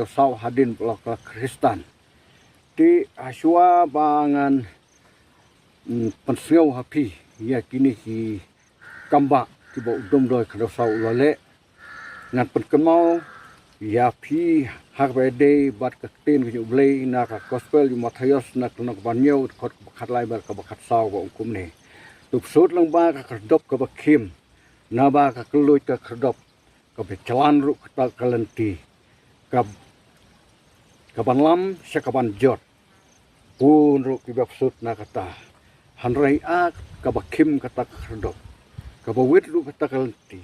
sau hadin blok Kristen di aswa bangan penseu hapi ya kini ki kamba ki bo udom doi sau lole ngan penkemau ya pi hak bede bat ketin ki ublei na ka gospel di Matius na knock banyo khot khat lai bar ka bakat sau ko kum ne tup sut lang ba ka kerdop ka bakim na ba ka keluj ka kerdop ka becalan ru ka kalenti ka kaban lam sya kaban jot pun ru ki sut na kata hanrai a ka bakim kata kerdop ka bawit ru kata kalenti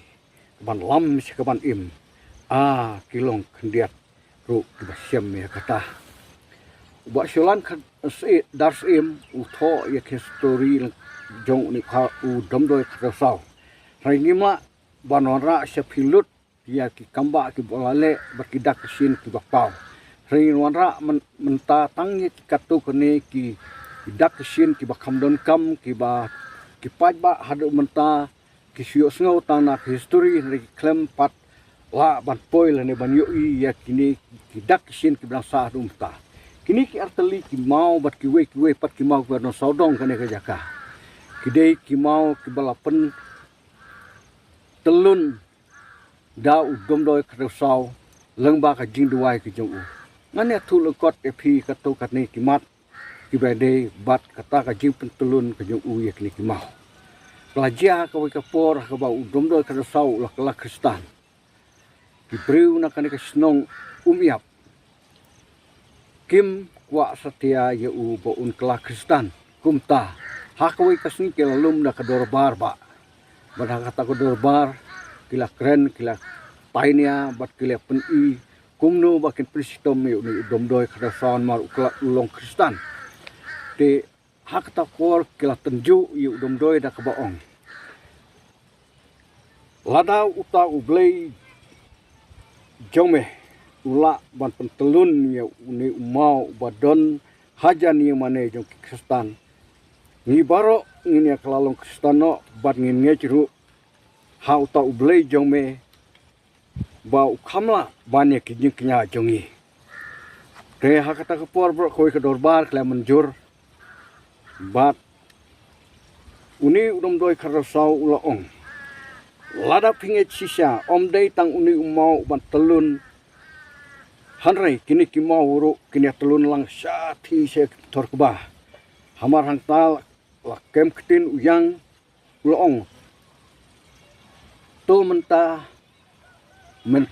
kaban lam sya kaban im kilong kendiat ru ki basyam ya kata ba syolan dars im utho ya history jong ni ka u domdoi khasau rai ngima banora sya philut ya ki kamba ki bolale berkidak sin ki bakpau rai wanra menta tangi ki katu kene ki dak sin ki bakham don kam ki ba ki pajba hadu menta ki sio sngo tanah history rai klem pat la ban poi le ne ban yoi ya kini ki dak sin ki bangsa rumta kini ki arteli ki mau bat ki we pat ki mau berno sodong kene ka jaka kidei ki mau ki balapen telun da udom doi krasau lengba ka jing duai ki jong u ngane thu lekot epi ka to kat ni ki mat ki bede bat kata ka jing pentelun ka jong u ya kini ki mau pelajar ka we ka por ka ba udom doi krasau la Kristen ki priu na kani ka snong umiap kim kwa satia ya u bo un kala Kristen kumta hakwi kasni ke lalum na ka dorbar ba bada kata ko dorbar kila kren kila painia bat kila peni kumno bakin pristom yu ni domdoi kada sawan mar ukla ulong Kristen te hak ta kor kila tenju yu domdoi da ka baong lada uta ublei jome ula ban pentelun ya uni umau badon hajan ni mane jong Kristen ni baro ngini kalalong Kristano bat ngin ngejru hau ta ublei jome ba ukamla banye kijing knya jongi te hakata kapor bro koi ka dorbar kla menjur bat uni udom doi karasau ulaong lada pinget sisa om dei tang uni umau ban telun hanrai kini ki mau uru kini telun lang sati se torkba hamar hang tal la kem ketin uyang ulaong tul menta men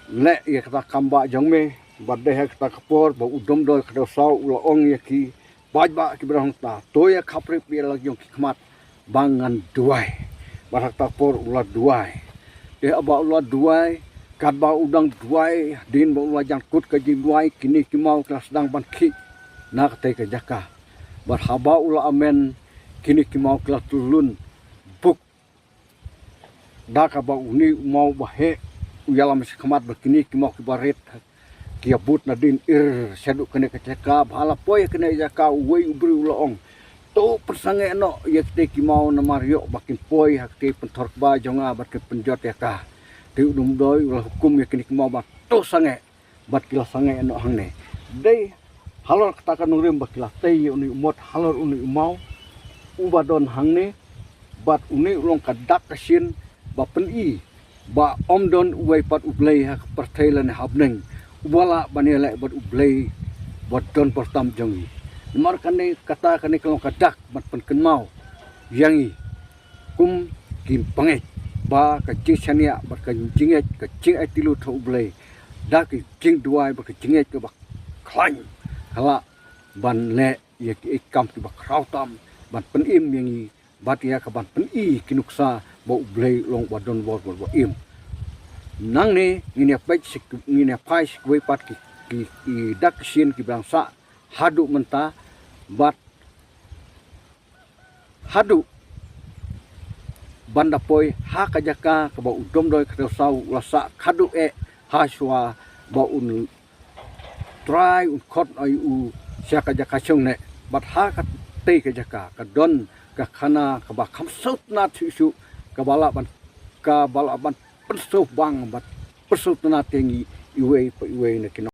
le ya kata kamba jangme badde ha kata kapor ba udom doi karasau ulaong ya ki bajba ki berang ta toya khapri pi lag yong ki khmat bangan duai barak tapor ulat duai dia aba ulat duai kat ba udang duai din ba ulat jangkut ka ji duai kini ki mau kelas sedang ban ki nak te ka jaka bar haba ula amen kini ki mau kelas tulun buk dak ba uni mau bahe uyalam sekmat begini ki mau ki baret ki abut na din seduk kene ka jaka bala poy kene jaka uwe ubri ulaong to persange no ya te ki mau na mario bakin poi hak te pentor ba jonga bat ke penjot ya ka te udum doi ulah hukum ya kini ki mau bat to sange bat kila sange no hangne dei halor katakan nurim bakila te uni umot halor uni umau ubadon hangne bat uni ulong kadak kasin ba peni ba omdon uwai pat ublei hak pertelan habneng ubala banele bat ublei bat don pertam jongi Nomor kani kata kani kalau kadak mat penken mau yangi kum kim panget ba ka jisania ba ka jinget ka jing atilu tho blei da ki jing duai ba ka jinget ka ba klan kala ban le ya ki ikam ki ba krautam ban pen im yangi bat ya ka ban pen i kinuksa ba blei long ba don bor ba im nang ne ngine pek ngine pai we pat ki dak sin ki bangsa hadu menta bat hadu banda poi ha kajaka ka ba udom doi krasau lasa khadu haswa ba un try un khot ai u sia kajaka chung ne bat ha ka te kajaka ka don ka khana ka ba khamsut na thisu ka bala ban pensuh bang bat persut na tengi iwe ne kino